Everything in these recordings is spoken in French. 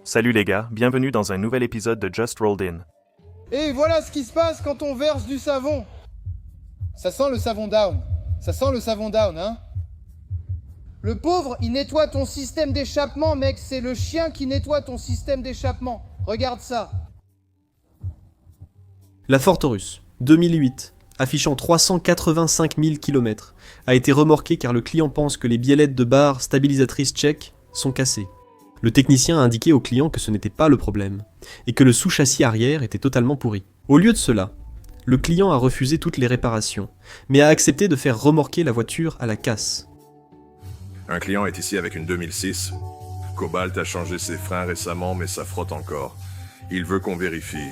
Salut les gars, bienvenue dans un nouvel épisode de Just Rolled In. Et voilà ce qui se passe quand on verse du savon. Ça sent le savon down. Ça sent le savon down, hein. Le pauvre, il nettoie ton système d'échappement, mec. C'est le chien qui nettoie ton système d'échappement. Regarde ça. La Fortaurus, 2008, affichant 385 000 km, a été remorquée car le client pense que les biellettes de barre stabilisatrices tchèques sont cassées. Le technicien a indiqué au client que ce n'était pas le problème, et que le sous-châssis arrière était totalement pourri. Au lieu de cela, le client a refusé toutes les réparations, mais a accepté de faire remorquer la voiture à la casse. Un client est ici avec une 2006. Cobalt a changé ses freins récemment, mais ça frotte encore. Il veut qu'on vérifie.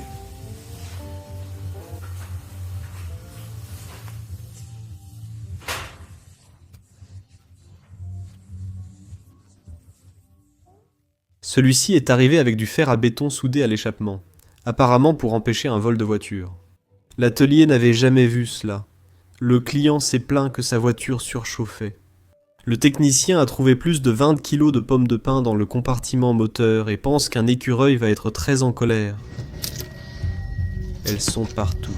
Celui-ci est arrivé avec du fer à béton soudé à l'échappement, apparemment pour empêcher un vol de voiture. L'atelier n'avait jamais vu cela. Le client s'est plaint que sa voiture surchauffait. Le technicien a trouvé plus de 20 kilos de pommes de pin dans le compartiment moteur et pense qu'un écureuil va être très en colère. Elles sont partout.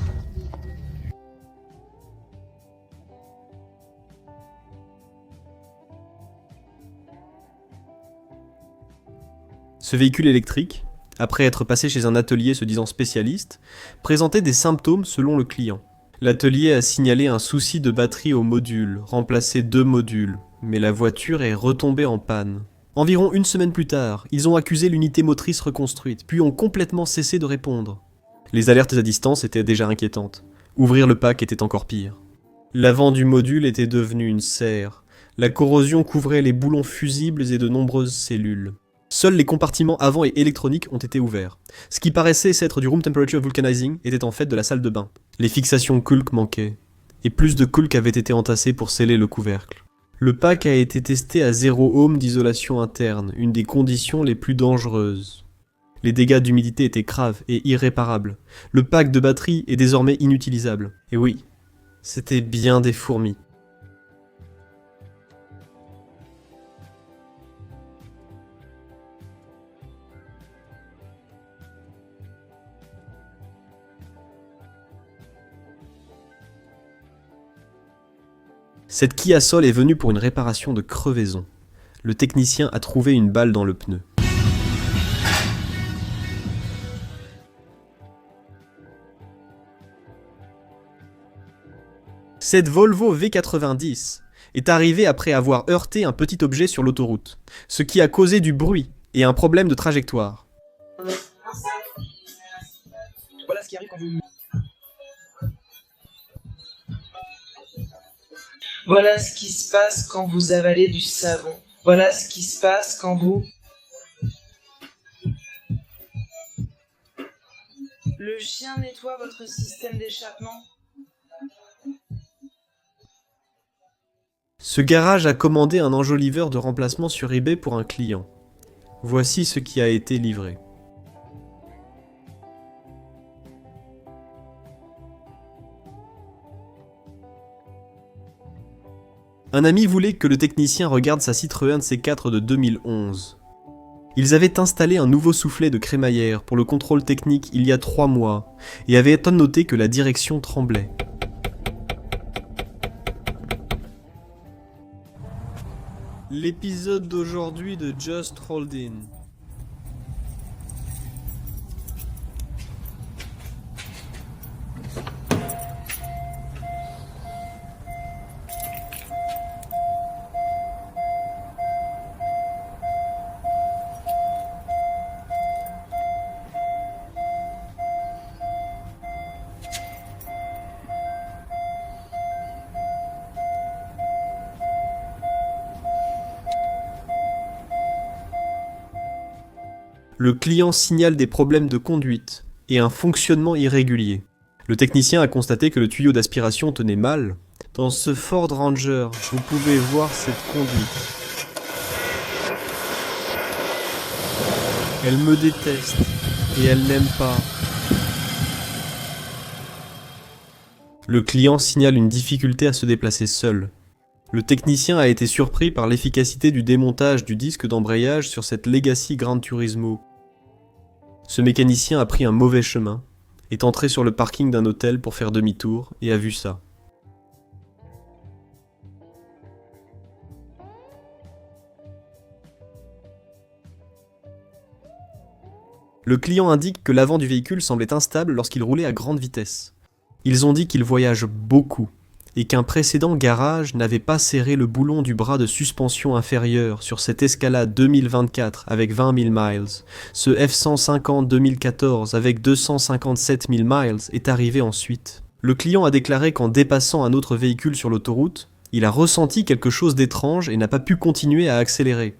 Ce véhicule électrique, après être passé chez un atelier se disant spécialiste, présentait des symptômes selon le client. L'atelier a signalé un souci de batterie au module, remplacé 2 modules, mais la voiture est retombée en panne. Environ une semaine plus tard, ils ont accusé l'unité motrice reconstruite, puis ont complètement cessé de répondre. Les alertes à distance étaient déjà inquiétantes. Ouvrir le pack était encore pire. L'avant du module était devenu une serre. La corrosion couvrait les boulons fusibles et de nombreuses cellules. Seuls les compartiments avant et électroniques ont été ouverts. Ce qui paraissait s'être du room temperature vulcanizing était en fait de la salle de bain. Les fixations Kulk manquaient, et plus de Kulk avaient été entassés pour sceller le couvercle. Le pack a été testé à 0 ohm d'isolation interne, une des conditions les plus dangereuses. Les dégâts d'humidité étaient graves et irréparables. Le pack de batterie est désormais inutilisable. Et oui, c'était bien des fourmis. Cette Kia Soul est venue pour une réparation de crevaison. Le technicien a trouvé une balle dans le pneu. Cette Volvo V90 est arrivée après avoir heurté un petit objet sur l'autoroute, ce qui a causé du bruit et un problème de trajectoire. Voilà ce qui arrive quand vous... Voilà ce qui se passe quand vous avalez du savon. Voilà ce qui se passe quand vous... Le chien nettoie votre système d'échappement. Ce garage a commandé un enjoliveur de remplacement sur eBay pour un client. Voici ce qui a été livré. Un ami voulait que le technicien regarde sa Citroën C4 de 2011. Ils avaient installé un nouveau soufflet de crémaillère pour le contrôle technique il y a 3 mois et avaient noté que la direction tremblait. L'épisode d'aujourd'hui de Just Rolled In. Le client signale des problèmes de conduite et un fonctionnement irrégulier. Le technicien a constaté que le tuyau d'aspiration tenait mal. Dans ce Ford Ranger, vous pouvez voir cette conduite. Elle me déteste et elle n'aime pas. Le client signale une difficulté à se déplacer seul. Le technicien a été surpris par l'efficacité du démontage du disque d'embrayage sur cette Legacy Gran Turismo. Ce mécanicien a pris un mauvais chemin, est entré sur le parking d'un hôtel pour faire demi-tour et a vu ça. Le client indique que l'avant du véhicule semblait instable lorsqu'il roulait à grande vitesse. Ils ont dit qu'il voyage beaucoup et qu'un précédent garage n'avait pas serré le boulon du bras de suspension inférieur sur cette Escalade 2024 avec 20 000 miles. Ce F-150 2014 avec 257 000 miles est arrivé ensuite. Le client a déclaré qu'en dépassant un autre véhicule sur l'autoroute, il a ressenti quelque chose d'étrange et n'a pas pu continuer à accélérer.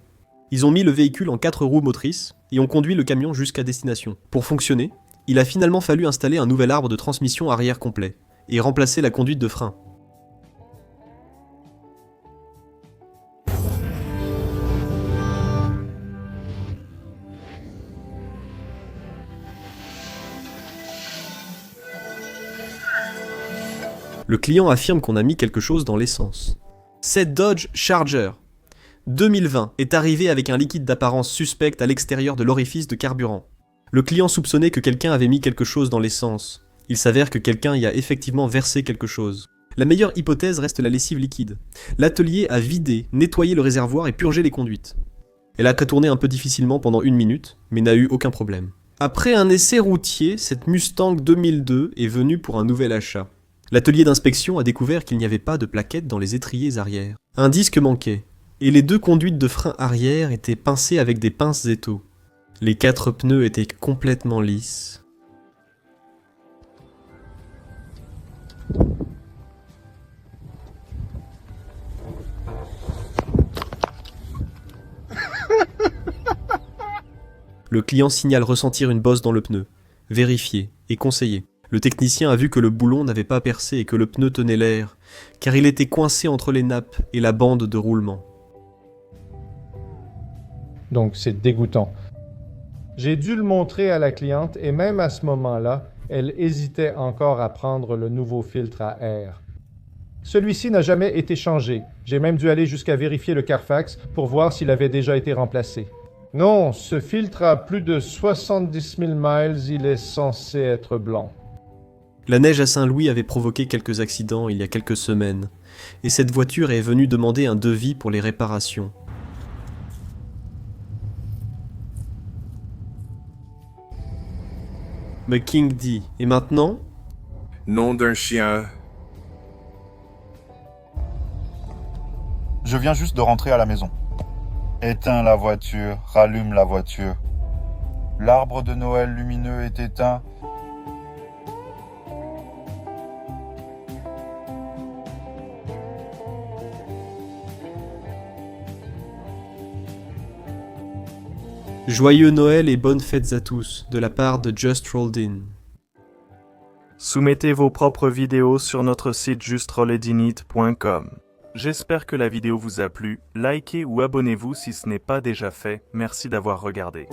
Ils ont mis le véhicule en 4 roues motrices et ont conduit le camion jusqu'à destination. Pour fonctionner, il a finalement fallu installer un nouvel arbre de transmission arrière complet et remplacer la conduite de frein. Le client affirme qu'on a mis quelque chose dans l'essence. Cette Dodge Charger 2020 est arrivée avec un liquide d'apparence suspecte à l'extérieur de l'orifice de carburant. Le client soupçonnait que quelqu'un avait mis quelque chose dans l'essence. Il s'avère que quelqu'un y a effectivement versé quelque chose. La meilleure hypothèse reste la lessive liquide. L'atelier a vidé, nettoyé le réservoir et purgé les conduites. Elle a tourné un peu difficilement pendant 1 minute, mais n'a eu aucun problème. Après un essai routier, cette Mustang 2002 est venue pour un nouvel achat. L'atelier d'inspection a découvert qu'il n'y avait pas de plaquettes dans les étriers arrière. Un disque manquait, et les 2 conduites de frein arrière étaient pincées avec des pinces étaux. Les 4 pneus étaient complètement lisses. Le client signale ressentir une bosse dans le pneu, vérifier et conseiller. Le technicien a vu que le boulon n'avait pas percé et que le pneu tenait l'air, car il était coincé entre les nappes et la bande de roulement. Donc c'est dégoûtant. J'ai dû le montrer à la cliente et même à ce moment-là, elle hésitait encore à prendre le nouveau filtre à air. Celui-ci n'a jamais été changé. J'ai même dû aller jusqu'à vérifier le Carfax pour voir s'il avait déjà été remplacé. Non, ce filtre a plus de 70 000 miles, il est censé être blanc. La neige à Saint-Louis avait provoqué quelques accidents il y a quelques semaines, et cette voiture est venue demander un devis pour les réparations. Mais King dit, et maintenant ? Nom d'un chien. Je viens juste de rentrer à la maison. Éteins la voiture, rallume la voiture. L'arbre de Noël lumineux est éteint. Joyeux Noël et bonnes fêtes à tous, de la part de Just Rolled In. Soumettez vos propres vidéos sur notre site justrolledinit.com. J'espère que la vidéo vous a plu. Likez ou abonnez-vous si ce n'est pas déjà fait. Merci d'avoir regardé.